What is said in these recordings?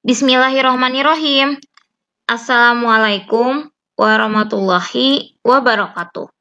Bismillahirrahmanirrahim. Assalamualaikum warahmatullahi wabarakatuh.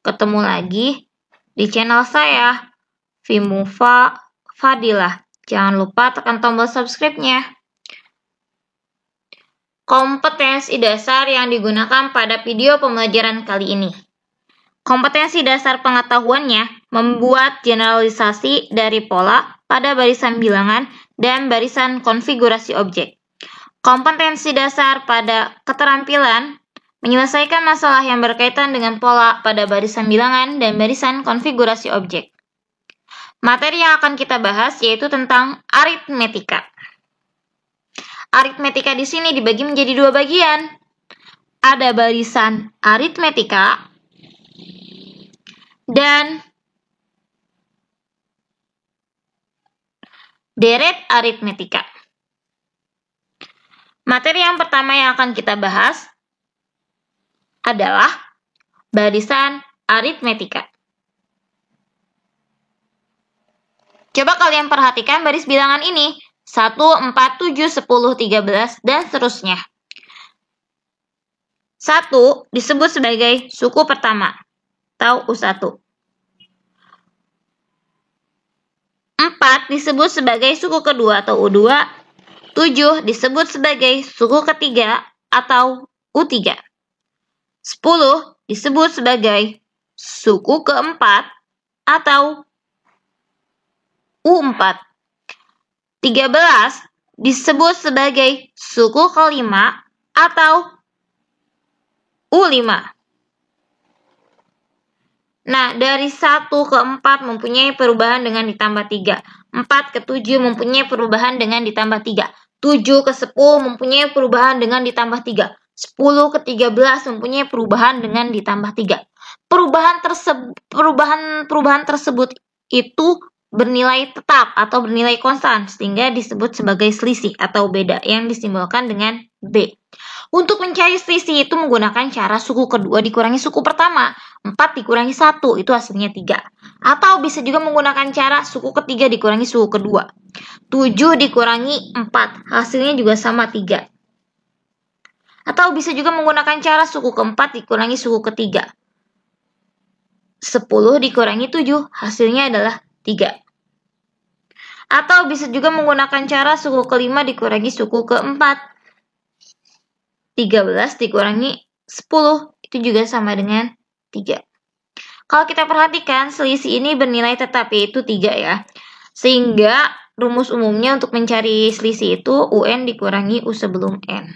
Ketemu lagi di channel saya, Fimufa Fadilah. Jangan lupa tekan tombol subscribe-nya. Kompetensi dasar yang digunakan pada video pembelajaran kali ini. Kompetensi dasar pengetahuannya membuat generalisasi dari pola pada barisan bilangan dan barisan konfigurasi objek. Kompetensi dasar pada keterampilan menyelesaikan masalah yang berkaitan dengan pola pada barisan bilangan dan barisan konfigurasi objek. Materi yang akan kita bahas yaitu tentang aritmetika. Aritmetika di sini dibagi menjadi dua bagian. Ada barisan aritmetika dan deret aritmetika. Materi yang pertama yang akan kita bahas adalah barisan aritmetika. Coba kalian perhatikan baris bilangan ini, 1, 4, 7, 10, 13, dan seterusnya. 1 disebut sebagai suku pertama, atau U1. 4 disebut sebagai suku kedua atau U2, 7 disebut sebagai suku ketiga atau U3, 10 disebut sebagai suku keempat atau U4, 13 disebut sebagai suku kelima atau U5. Nah, dari 1 ke 4 mempunyai perubahan dengan ditambah 3. 4 ke 7 mempunyai perubahan dengan ditambah 3. 7 ke 10 mempunyai perubahan dengan ditambah 3. 10 ke 13 mempunyai perubahan dengan ditambah 3. Perubahan tersebut itu bernilai tetap atau bernilai konstan, sehingga disebut sebagai selisih atau beda yang disimbolkan dengan B. Untuk mencari selisih itu menggunakan cara suku kedua dikurangi suku pertama. 4 dikurangi 1, itu hasilnya 3. Atau bisa juga menggunakan cara suku ketiga dikurangi suku kedua. 7 dikurangi 4, hasilnya juga sama 3. Atau bisa juga menggunakan cara suku keempat dikurangi suku ketiga. 10 dikurangi 7, hasilnya adalah 3. Atau bisa juga menggunakan cara suku kelima dikurangi suku keempat. 13 dikurangi 10, itu juga sama dengan 3. Kalau kita perhatikan, selisih ini bernilai tetap, yaitu 3 ya. Sehingga rumus umumnya untuk mencari selisih itu UN dikurangi U sebelum N.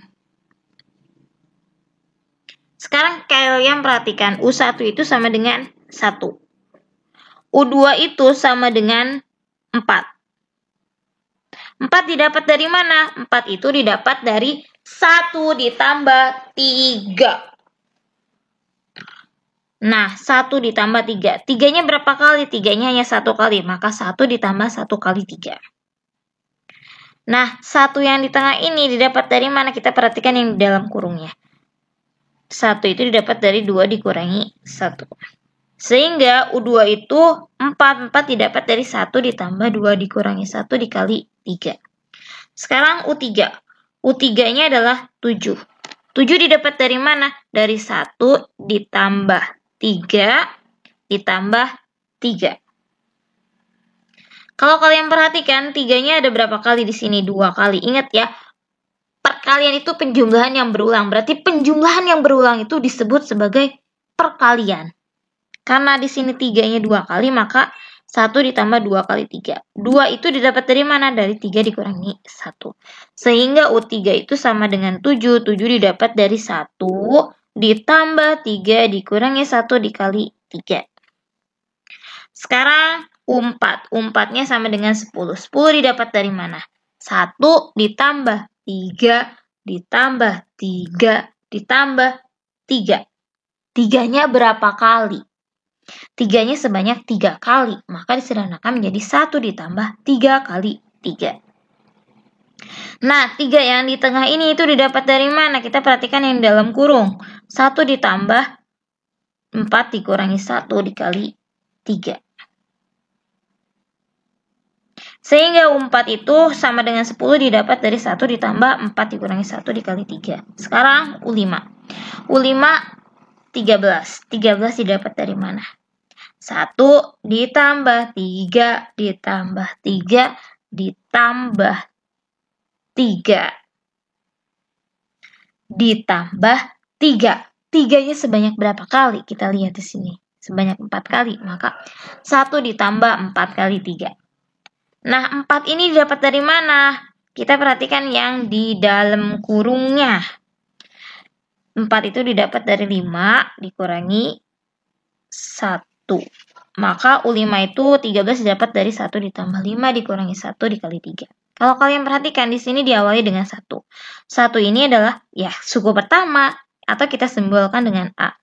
Sekarang kalian perhatikan, U1 itu sama dengan 1. U2 itu sama dengan 4. 4 didapat dari mana? 4 itu didapat dari 1 ditambah 3. Nah, 1 ditambah 3. 3-nya berapa kali? 3-nya hanya 1 kali. Maka 1 ditambah 1 kali 3. Nah, 1 yang di tengah ini didapat dari mana? Kita perhatikan yang di dalam kurungnya. 1 itu didapat dari 2 dikurangi 1. Sehingga U2 itu 4. 4 didapat dari 1 ditambah 2 dikurangi 1 dikali 3. Sekarang U3. U3-nya adalah 7. 7 didapat dari mana? Dari 1 ditambah 3 ditambah 3. Kalau kalian perhatikan, 3-nya ada berapa kali di sini? 2 kali. Ingat ya, perkalian itu penjumlahan yang berulang. Berarti penjumlahan yang berulang itu disebut sebagai perkalian. Karena di sini 3-nya 2 kali, maka 1 ditambah 2 kali 3. 2 itu didapat dari mana? Dari 3 dikurangi 1. Sehingga U3 itu sama dengan 7. 7 didapat dari 1 ditambah 3 dikurangi 1 dikali 3. Sekarang U4. U4-nya sama dengan 10. 10 didapat dari mana? 1 ditambah 3 ditambah 3 ditambah 3. 3-nya berapa kali? 3-nya sebanyak 3 kali, maka disederhanakan menjadi 1 ditambah 3 kali 3. Nah, 3 yang di tengah ini itu didapat dari mana? Kita perhatikan yang dalam kurung. 1 ditambah 4 dikurangi 1 dikali 3. Sehingga U4 itu sama dengan 10 didapat dari 1 ditambah 4 dikurangi 1 dikali 3. Sekarang U5. U5 13. 13 didapat dari mana? 1 ditambah 3 ditambah 3 ditambah 3 ditambah 3. 3-nya sebanyak berapa kali? Kita lihat di sini. Sebanyak 4 kali. Maka 1 ditambah 4 kali 3. Nah, 4 ini didapat dari mana? Kita perhatikan yang di dalam kurungnya. 4 itu didapat dari 5 dikurangi 1. Maka U5 itu 13 didapat dari 1 ditambah 5 dikurangi 1 dikali 3. Kalau kalian perhatikan di sini diawali dengan 1. 1 ini adalah ya suku pertama atau kita simbolkan dengan A.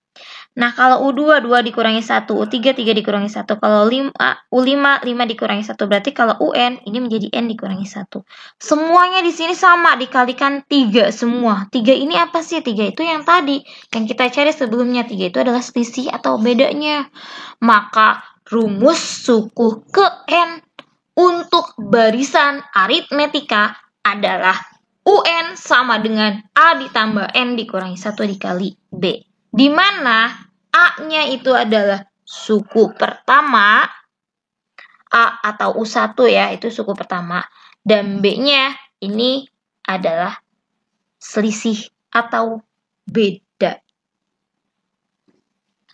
Nah, kalau U2 2 dikurangi 1, U3 3 dikurangi 1. Kalau U5 5 dikurangi 1 berarti kalau UN ini menjadi N dikurangi 1. Semuanya di sini sama dikalikan 3 semua. 3 ini apa sih? 3 itu yang tadi yang kita cari sebelumnya. 3 itu adalah selisih atau bedanya. Maka rumus suku ke N untuk barisan aritmetika adalah UN sama dengan A ditambah N dikurangi 1 dikali B. Di mana A-nya itu adalah suku pertama, A atau U1 ya, itu suku pertama. Dan B-nya ini adalah selisih atau beda.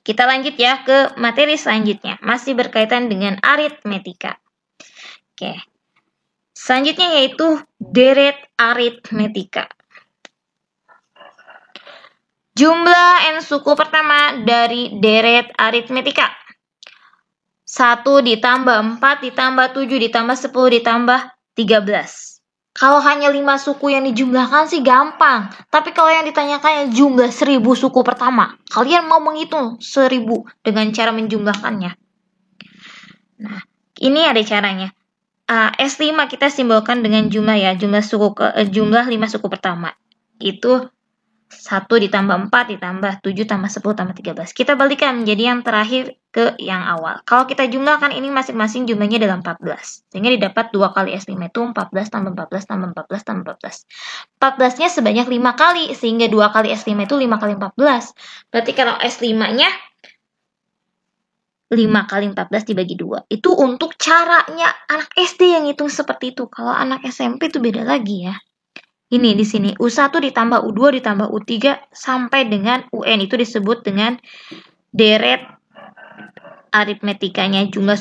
Kita lanjut ya ke materi selanjutnya. Masih berkaitan dengan aritmetika. Oke. Selanjutnya yaitu deret aritmetika. Jumlah N suku pertama dari deret aritmetika. 1 ditambah 4 ditambah 7 ditambah 10 ditambah 13. Kalau hanya 5 suku yang dijumlahkan sih gampang. Tapi kalau yang ditanyakan jumlah 1000 suku pertama. Kalian mau menghitung 1000 dengan cara menjumlahkannya. Nah, ini ada caranya. S5 kita simbolkan dengan jumlah ya. Jumlah 5 suku pertama. Itu 1 ditambah 4 ditambah 7 tambah 10 tambah 13. Kita balikan menjadi yang terakhir ke yang awal. Kalau kita jumlahkan ini masing-masing jumlahnya adalah 14. Sehingga didapat 2 kali S5 itu 14 tambah 14 tambah 14 tambah 14. 14-nya sebanyak 5 kali. Sehingga 2 kali S5 itu 5 kali 14. Berarti kalau S5-nya 5 kali 14 dibagi 2. Itu untuk caranya anak SD yang hitung seperti itu. Kalau anak SMP itu beda lagi ya. Ini di sini U1 ditambah U2 ditambah U3 sampai dengan UN itu disebut dengan deret aritmetikanya jumlah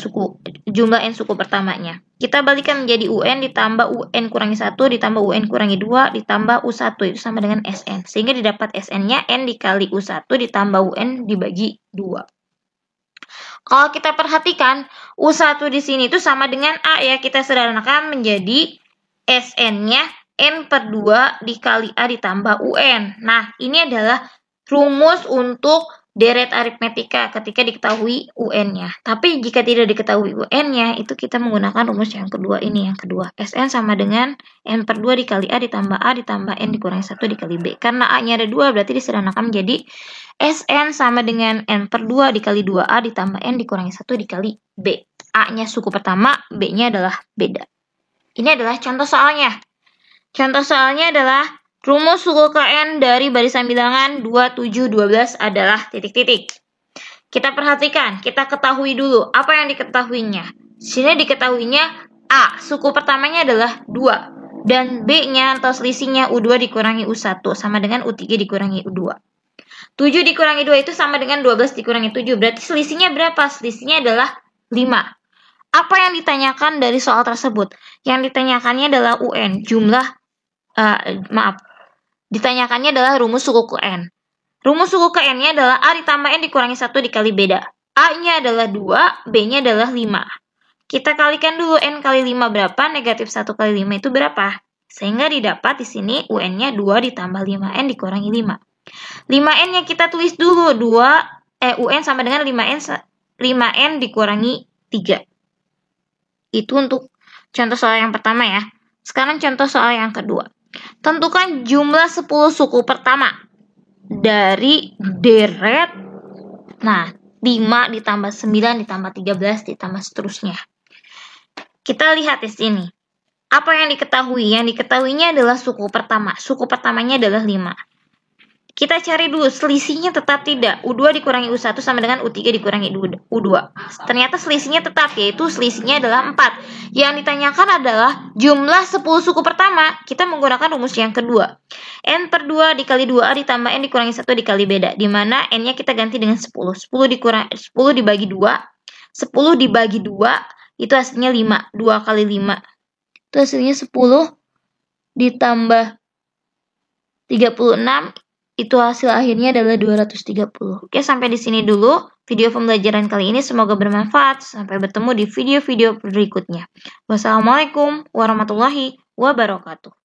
N suku pertamanya. Kita balikan menjadi UN ditambah UN kurangi 1 ditambah UN kurangi 2 ditambah U1 itu sama dengan SN. Sehingga didapat SN-nya N dikali U1 ditambah UN dibagi 2. Kalau kita perhatikan U1 di sini itu sama dengan A ya, kita sederhanakan menjadi SN-nya N per 2 dikali A ditambah UN. Nah, ini adalah rumus untuk deret aritmetika ketika diketahui UN-nya. Tapi jika tidak diketahui UN-nya, itu kita menggunakan rumus yang kedua ini. Yang kedua, SN sama dengan N per 2 dikali A ditambah N dikurangi 1 dikali B. Karena A-nya ada 2, berarti disederhanakan menjadi SN sama dengan N per 2 dikali 2A ditambah N dikurangi 1 dikali B. A-nya suku pertama, B-nya adalah beda. Ini adalah contoh soalnya. Contoh soalnya adalah rumus suku ke N dari barisan bilangan 2, 7, 12 adalah titik-titik. Kita perhatikan, kita ketahui dulu apa yang diketahuinya. Sini diketahuinya A, suku pertamanya adalah 2. Dan B-nya atau selisihnya U2 dikurangi U1 sama dengan U3 dikurangi U2. 7 dikurangi 2 itu sama dengan 12 dikurangi 7. Berarti selisihnya berapa? Selisihnya adalah 5. Apa yang ditanyakan dari soal tersebut? Yang ditanyakannya adalah UN, ditanyakannya adalah rumus suku ke N. Rumus suku ke N-nya adalah A ditambah N dikurangi 1 dikali beda. A-nya adalah 2, B-nya adalah 5. Kita kalikan dulu N kali 5 berapa, negatif 1 kali 5 itu berapa. Sehingga didapat di sini UN-nya 2 ditambah 5N dikurangi 5. 5N-nya kita tulis dulu, UN sama dengan 5N dikurangi 3. Itu untuk contoh soal yang pertama ya. Sekarang contoh soal yang kedua. Tentukan jumlah 10 suku pertama dari deret. Nah, 5 ditambah 9 ditambah 13 ditambah seterusnya. Kita lihat di sini. Apa yang diketahui? Yang diketahuinya adalah suku pertama. Suku pertamanya adalah 5. Kita cari dulu, selisihnya tetap tidak. U2 dikurangi U1 sama dengan U3 dikurangi U2. Ternyata selisihnya tetap, yaitu selisihnya adalah 4. Yang ditanyakan adalah jumlah 10 suku pertama. Kita menggunakan rumus yang kedua. N per 2 dikali 2A ditambah N dikurangi 1 dikali beda. Dimana N-nya kita ganti dengan 10. 10 dibagi 2. 10 dibagi 2, itu hasilnya 5. 2 kali 5. Itu hasilnya 10 ditambah 36. Itu hasil akhirnya adalah 230. Oke, sampai di sini dulu video pembelajaran kali ini. Semoga bermanfaat. Sampai bertemu di video-video berikutnya. Wassalamualaikum warahmatullahi wabarakatuh.